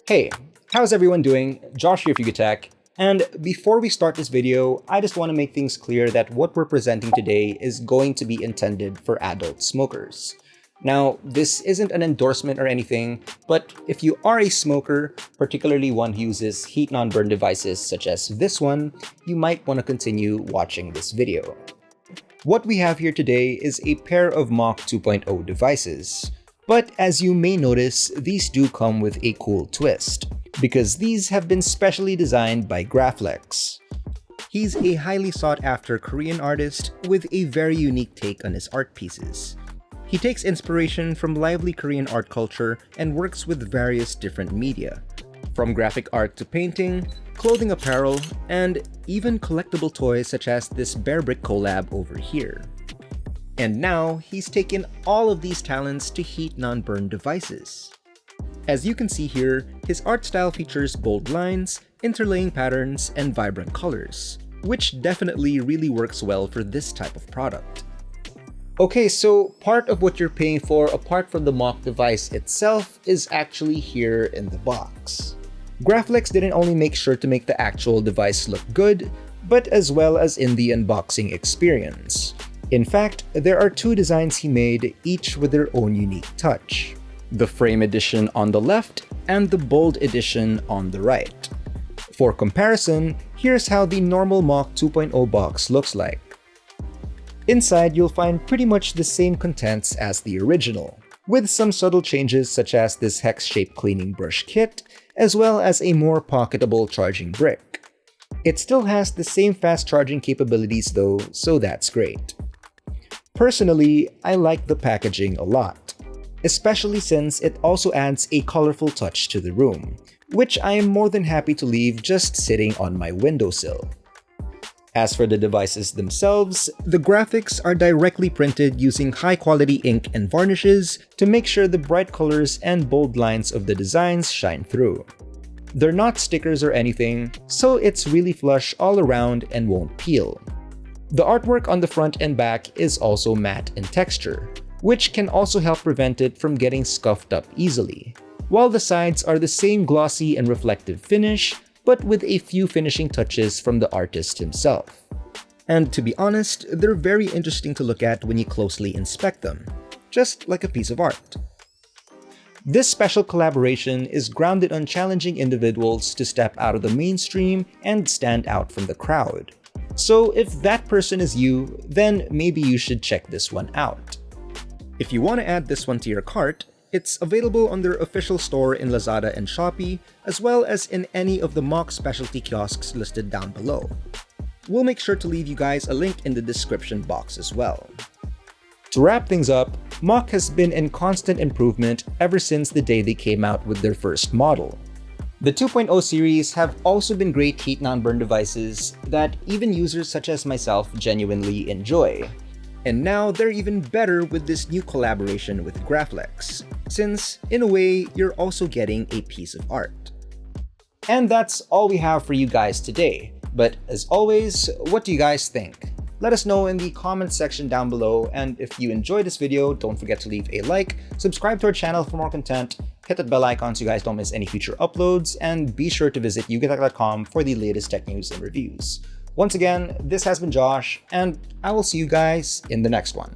Hey, how's everyone doing? Josh here, Tech. And before we start this video, I just want to make things clear that what we're presenting today is going to be intended for adult smokers. Now, this isn't an endorsement or anything, but if you are a smoker, particularly one who uses heat non-burn devices such as this one, you might want to continue watching this video. What we have here today is a pair of MOK 2.0 devices. But as you may notice, these do come with a cool twist, because these have been specially designed by Grafflex. He's a highly sought-after Korean artist with a very unique take on his art pieces. He takes inspiration from lively Korean art culture and works with various different media, from graphic art to painting, clothing apparel, and even collectible toys such as this Bear Brick collab over here. And now, he's taken all of these talents to heat non-burn devices. As you can see here, his art style features bold lines, interlaying patterns, and vibrant colors, which definitely really works well for this type of product. Okay, so part of what you're paying for apart from the MOK device itself is actually here in the box. Grafflex didn't only make sure to make the actual device look good, but as well as in the unboxing experience. In fact, there are two designs he made, each with their own unique touch. The frame edition on the left and the bold edition on the right. For comparison, here's how the normal MOK 2.0 box looks like. Inside, you'll find pretty much the same contents as the original, with some subtle changes such as this hex-shaped cleaning brush kit, as well as a more pocketable charging brick. It still has the same fast charging capabilities though, so that's great. Personally, I like the packaging a lot, especially since it also adds a colorful touch to the room, which I am more than happy to leave just sitting on my windowsill. As for the devices themselves, the graphics are directly printed using high-quality ink and varnishes to make sure the bright colors and bold lines of the designs shine through. They're not stickers or anything, so it's really flush all around and won't peel. The artwork on the front and back is also matte in texture, which can also help prevent it from getting scuffed up easily, while the sides are the same glossy and reflective finish, but with a few finishing touches from the artist himself. And to be honest, they're very interesting to look at when you closely inspect them, just like a piece of art. This special collaboration is grounded on challenging individuals to step out of the mainstream and stand out from the crowd. So if that person is you, then maybe you should check this one out. If you want to add this one to your cart, it's available on their official store in Lazada and Shopee, as well as in any of the MOK specialty kiosks listed down below. We'll make sure to leave you guys a link in the description box as well. To wrap things up, MOK has been in constant improvement ever since the day they came out with their first model. The 2.0 series have also been great heat non-burn devices that even users such as myself genuinely enjoy. And now they're even better with this new collaboration with Grafflex, since in a way you're also getting a piece of art. And that's all we have for you guys today. But as always, what do you guys think? Let us know in the comments section down below, and if you enjoyed this video, don't forget to leave a like, subscribe to our channel for more content, hit that bell icon so you guys don't miss any future uploads, and be sure to visit yugatech.com for the latest tech news and reviews. Once again, this has been Josh, and I will see you guys in the next one.